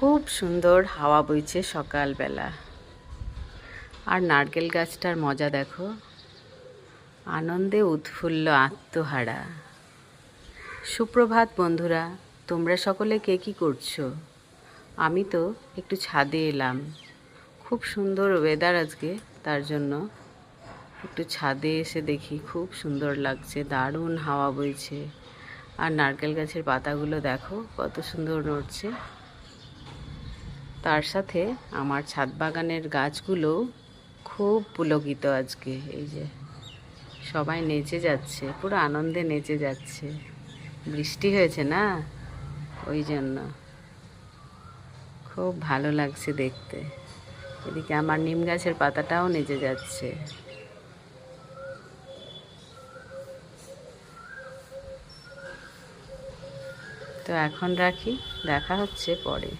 খুব সুন্দর হাওয়া বইছে সকালবেলা। আর নারকেল গাছটার মজা দেখো, আনন্দে উৎফুল্ল আত্মহারা। সুপ্রভাত বন্ধুরা, তোমরা সকলে কে কী করছো? আমি তো একটু ছাদে এলাম, খুব সুন্দর ওয়েদার আজকে, তার জন্য একটু ছাদে এসে দেখি খুব সুন্দর লাগছে, দারুণ হাওয়া বইছে। আর নারকেল গাছের পাতাগুলো দেখো কত সুন্দর নড়ছে। তার সাথে আমার ছাদ বাগানের গাছগুলো খুব পুলকিত আজকে। এই যে সবাই নেচে যাচ্ছে, পুরো আনন্দে নেচে যাচ্ছে। বৃষ্টি হয়েছে না, ওই জন্য খুব ভালো লাগছে দেখতে। এদিকে আমার নিম গাছের পাতাটাও নেচে যাচ্ছে। তো এখন রাখি, দেখা হচ্ছে পরে।